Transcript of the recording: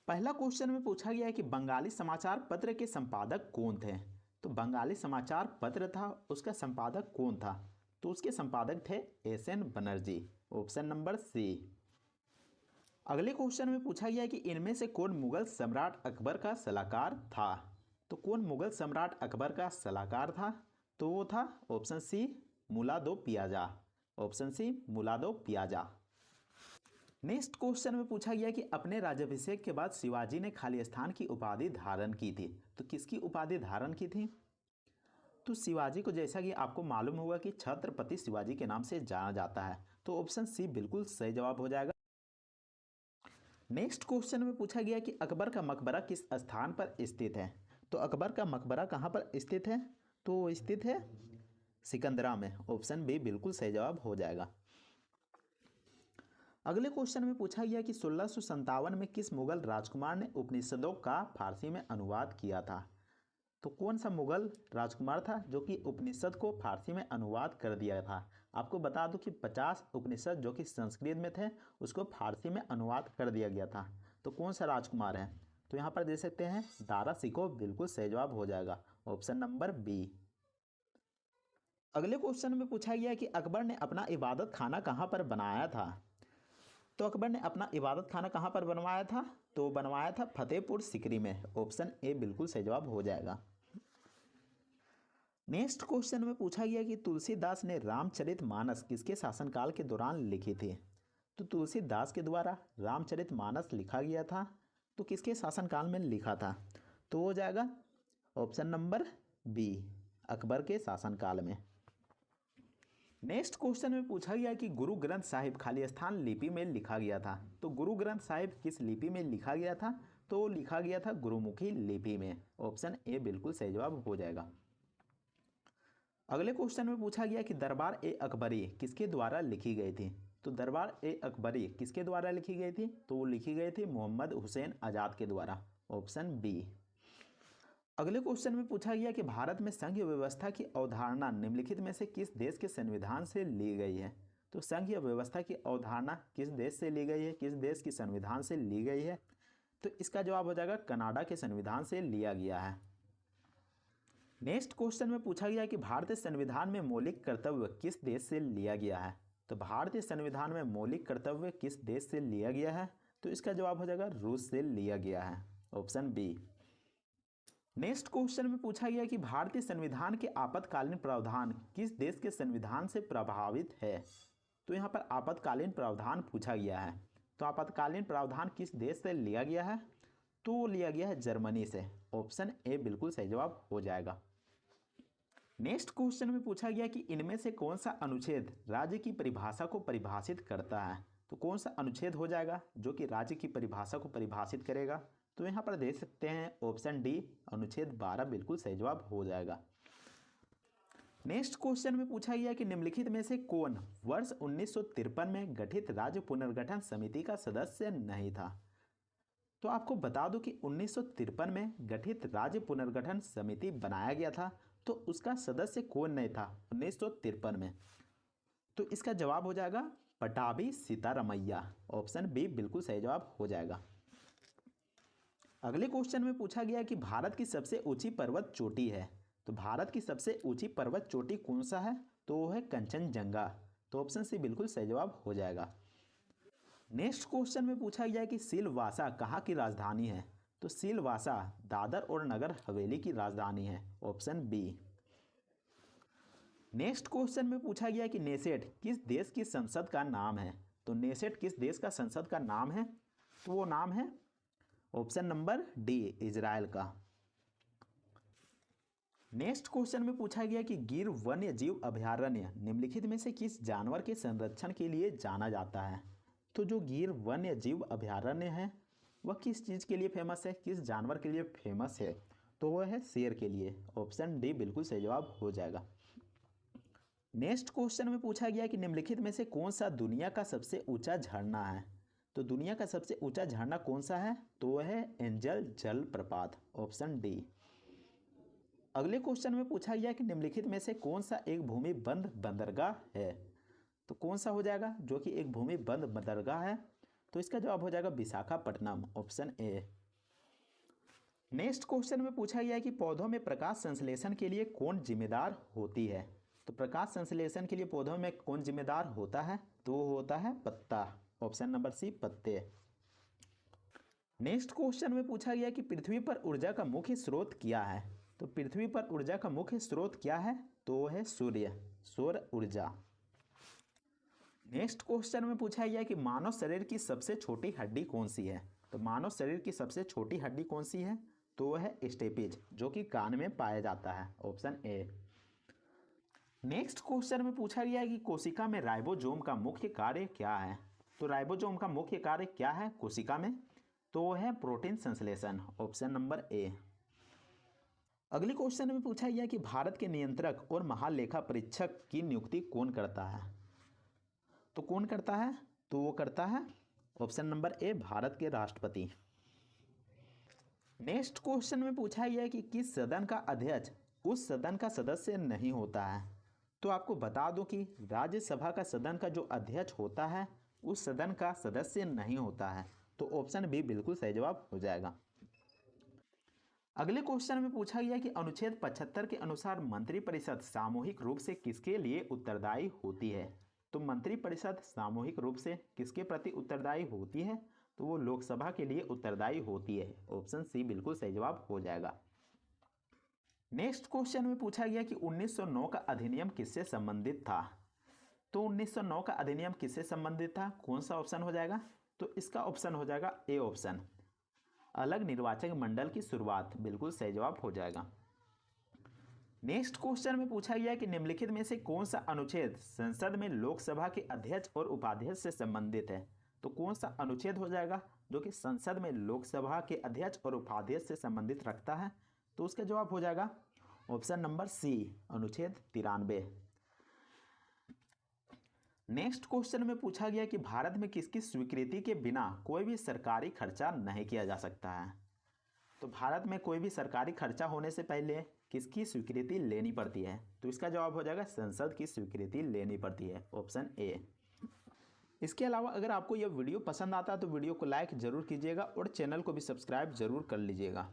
पहला क्वेश्चन में पूछा गया है कि बंगाली समाचार पत्र के संपादक कौन थे। तो बंगाली समाचार पत्र था, उसका संपादक कौन था? तो उसके संपादक थे S N. Banerjee, option number C. अगले क्वेश्चन में पूछा गया है कि इनमें से कौन मुगल सम्राट अकबर का सलाहकार था। तो कौन मुगल सम्राट अकबर का सलाहकार था? तो वो था ऑप्शन सी मुला दो पियाजा, ऑप्शन सी मुला दो पियाजा। नेक्स्ट क्वेश्चन में पूछा गया कि अपने राज्याभिषेक के बाद शिवाजी ने खालिस्तान की उपाधि धारण की थी। तो किसकी उपाधि धारण की थी? तो शिवाजी को जैसा कि आपको मालूम होगा कि छत्रपति शिवाजी के नाम से जाना जाता है, तो ऑप्शन सी बिल्कुल सही जवाब हो जाएगा। नेक्स्ट क्वेश्चन में पूछा गया कि अकबर का मकबरा किस स्थान पर स्थित है। तो अकबर का मकबरा कहाँ पर स्थित है? तो स्थित है सिकंदरा में, ऑप्शन बी बिल्कुल सही जवाब हो जाएगा। अगले क्वेश्चन में पूछा गया कि 1657 में किस मुगल राजकुमार ने उपनिषदों का फारसी में अनुवाद किया था। तो कौन सा मुगल राजकुमार था जो कि उपनिषद को फारसी में अनुवाद कर दिया था? आपको बता दूं कि 50 उपनिषद जो कि संस्कृत में थे उसको फारसी में अनुवाद कर दिया गया था। तो कौन सा राजकुमार है? तो यहाँ पर दे सकते हैं दारा सिकोह, बिल्कुल सही जवाब हो जाएगा, ऑप्शन नंबर बी। अगले क्वेश्चन में पूछा गया कि अकबर ने अपना इबादत खाना कहाँ पर बनाया था। तो अकबर ने अपना इबादत खाना कहाँ पर बनवाया था? तो बनवाया था फतेहपुर सिकरी में, ऑप्शन ए बिल्कुल सही जवाब हो जाएगा। नेक्स्ट क्वेश्चन में पूछा गया कि तुलसीदास ने रामचरितमानस किसके शासनकाल के दौरान लिखी थी। तो तुलसीदास के द्वारा रामचरितमानस लिखा गया था, तो किसके शासनकाल में लिखा था? तो हो जाएगा ऑप्शन नंबर बी, अकबर के शासनकाल में। नेक्स्ट क्वेश्चन में पूछा गया कि गुरु ग्रंथ साहिब खालिस्तान लिपि में लिखा गया था। तो गुरु ग्रंथ साहिब किस लिपि में लिखा गया था? तो लिखा गया था गुरुमुखी लिपि में, ऑप्शन ए बिल्कुल सही जवाब हो जाएगा। अगले क्वेश्चन में पूछा गया कि दरबार ए अकबरी किसके द्वारा लिखी गई थी। तो दरबार ए अकबरी किसके द्वारा लिखी गई थी? तो वो लिखी गई थी मोहम्मद हुसैन आज़ाद के द्वारा, ऑप्शन बी। अगले क्वेश्चन में पूछा गया कि भारत में संघीय व्यवस्था की अवधारणा निम्नलिखित में से किस देश के संविधान से ली गई है। तो संघीय व्यवस्था की अवधारणा किस देश से ली गई है, किस देश की संविधान से ली गई है? तो इसका जवाब हो जाएगा कनाडा के संविधान से लिया गया है। नेक्स्ट क्वेश्चन में पूछा गया कि भारतीय संविधान में मौलिक कर्तव्य किस देश से लिया गया है। तो भारतीय संविधान में मौलिक कर्तव्य किस देश से लिया गया है? तो इसका जवाब हो जाएगा रूस से लिया गया है, ऑप्शन बी। नेक्स्ट क्वेश्चन में पूछा गया कि भारतीय संविधान के आपातकालीन प्रावधान किस देश के संविधान से प्रभावित है। तो यहाँ पर आपातकालीन प्रावधान पूछा गया है, तो आपातकालीन प्रावधान किस देश से लिया गया है? तो लिया गया है जर्मनी से, ऑप्शन ए बिल्कुल सही जवाब हो जाएगा। नेक्स्ट क्वेश्चन में पूछा गया कि इनमें से कौन सा अनुच्छेद राज्य की परिभाषा को परिभाषित करता है। तो कौन सा अनुच्छेद हो जाएगा जो कि राज्य की परिभाषा को परिभाषित करेगा? तो यहाँ पर दे सकते हैं ऑप्शन डी, अनुच्छेद 12 बिल्कुल सही जवाब हो जाएगा। नेक्स्ट क्वेश्चन में पूछा गया कि निम्नलिखित में से कौन वर्ष 1953 में गठित राज्य पुनर्गठन समिति का सदस्य नहीं था। तो आपको बता दूं कि 1953 में गठित राज्य पुनर्गठन समिति बनाया गया था, तो उसका सदस्य कौन नहीं था 1953 में? तो इसका जवाब हो जाएगा पटाभी सीतारमैया, ऑप्शन बी बिल्कुल सही जवाब हो जाएगा। अगले क्वेश्चन में पूछा गया कि भारत की सबसे ऊंची पर्वत चोटी है। तो भारत की सबसे ऊंची पर्वत चोटी कौन सा है? तो वो है कंचनजंगा, तो ऑप्शन सी बिल्कुल सही जवाब हो जाएगा। नेक्स्ट क्वेश्चन में पूछा गया कि सिलवासा कहाँ की राजधानी है। तो सिलवासा दादर और नगर हवेली की राजधानी है, ऑप्शन बी। नेक्स्ट क्वेश्चन में पूछा गया कि नेसेट किस देश की संसद का नाम है। तो नेसेट किस देश का संसद का नाम है? तो वो नाम है ऑप्शन नंबर डी, इजराइल का। नेक्स्ट क्वेश्चन में पूछा गया कि गिर वन्य जीव अभयारण्य निम्नलिखित में से किस जानवर के संरक्षण के लिए जाना जाता है। तो जो गिर वन्य जीव अभयारण्य है वह किस चीज़ के लिए फेमस है, किस जानवर के लिए फेमस है? तो वह है शेर के लिए, ऑप्शन डी बिल्कुल सही जवाब हो जाएगा। नेक्स्ट क्वेश्चन में पूछा गया कि निम्नलिखित में से कौन सा दुनिया का सबसे ऊंचा झरना है। तो दुनिया का सबसे ऊंचा झरना कौन सा है? तो वह है एंजल जलप्रपात, ऑप्शन डी। अगले क्वेश्चन में पूछा गया कि निम्नलिखित में से कौन सा एक भूमि बंद बंदरगाह है। तो कौन सा हो जाएगा जो कि एक भूमि बंद बंदरगाह है? तो इसका जवाब हो जाएगा Visakhapatnam, option A. Next question में पूछा गया है कि पौधों में प्रकाश संश्लेषण के लिए कौन जिम्मेदार होती है। तो प्रकाश संश्लेषण के लिए पौधों में कौन जिम्मेदार होता है, तो वो होता है पत्ता, ऑप्शन नंबर सी, पत्ते। नेक्स्ट क्वेश्चन में पूछा गया कि पृथ्वी पर ऊर्जा का मुख्य स्रोत क्या है। तो पृथ्वी पर ऊर्जा का मुख्य स्रोत क्या है, तो वो है सूर्य, सौर ऊर्जा। नेक्स्ट क्वेश्चन में पूछा गया कि मानव शरीर की सबसे छोटी हड्डी कौन सी है। तो मानव शरीर की सबसे छोटी हड्डी कौन सी है, तो वह है स्टेपिज, जो कि कान में पाया जाता है, ऑप्शन ए। नेक्स्ट क्वेश्चन में पूछा गया है कि कोशिका में राइबोसोम का मुख्य कार्य क्या है। तो राइबोसोम का मुख्य कार्य क्या है कोशिका में, तो वो है प्रोटीन संश्लेषण, ऑप्शन नंबर ए। अगले क्वेश्चन में पूछा गया कि भारत के नियंत्रक और महालेखा परीक्षक की नियुक्ति कौन करता है। तो कौन करता है, तो वो करता है ऑप्शन नंबर ए, भारत के राष्ट्रपति। नेक्स्ट क्वेश्चन में पूछा गया कि किस सदन का अध्यक्ष उस सदन का सदस्य नहीं होता है। तो आपको बता दूं कि राज्यसभा का सदन का जो अध्यक्ष होता है उस सदन का सदस्य नहीं होता है, तो ऑप्शन बी बिल्कुल सही जवाब हो जाएगा। अगले क्वेश्चन में पूछा गया कि अनुच्छेद 75 के अनुसार मंत्रिपरिषद सामूहिक रूप से किसके लिए उत्तरदायी होती है। तो मंत्रिपरिषद सामूहिक रूप से किसके प्रति उत्तरदायी होती है, तो वो लोकसभा के लिए उत्तरदायी होती है, ऑप्शन सी बिल्कुल सही जवाब हो जाएगा। नेक्स्ट क्वेश्चन में पूछा गया कि 1909 का अधिनियम किससे संबंधित था। तो 1909 का अधिनियम किससे संबंधित था, कौन सा ऑप्शन हो जाएगा, तो इसका ऑप्शन हो जाएगा ए ऑप्शन, अलग निर्वाचक मंडल की शुरुआत, बिल्कुल सही जवाब हो जाएगा। नेक्स्ट क्वेश्चन में पूछा गया कि निम्नलिखित में से कौन सा अनुच्छेद संसद में लोकसभा के अध्यक्ष और उपाध्यक्ष से संबंधित है। तो कौन सा अनुच्छेद हो जाएगा जो कि संसद में लोकसभा के अध्यक्ष और उपाध्यक्ष से संबंधित रखता है, तो उसका जवाब हो जाएगा ऑप्शन नंबर सी, अनुच्छेद 93। नेक्स्ट क्वेश्चन में पूछा गया कि भारत में किसकी स्वीकृति के बिना कोई भी सरकारी खर्चा नहीं किया जा सकता है। तो भारत में कोई भी सरकारी खर्चा होने से पहले किसकी स्वीकृति लेनी पड़ती है, तो इसका जवाब हो जाएगा संसद की स्वीकृति लेनी पड़ती है, ऑप्शन ए। इसके अलावा अगर आपको यह वीडियो पसंद आता है तो वीडियो को लाइक जरूर कीजिएगा और चैनल को भी सब्सक्राइब जरूर कर लीजिएगा।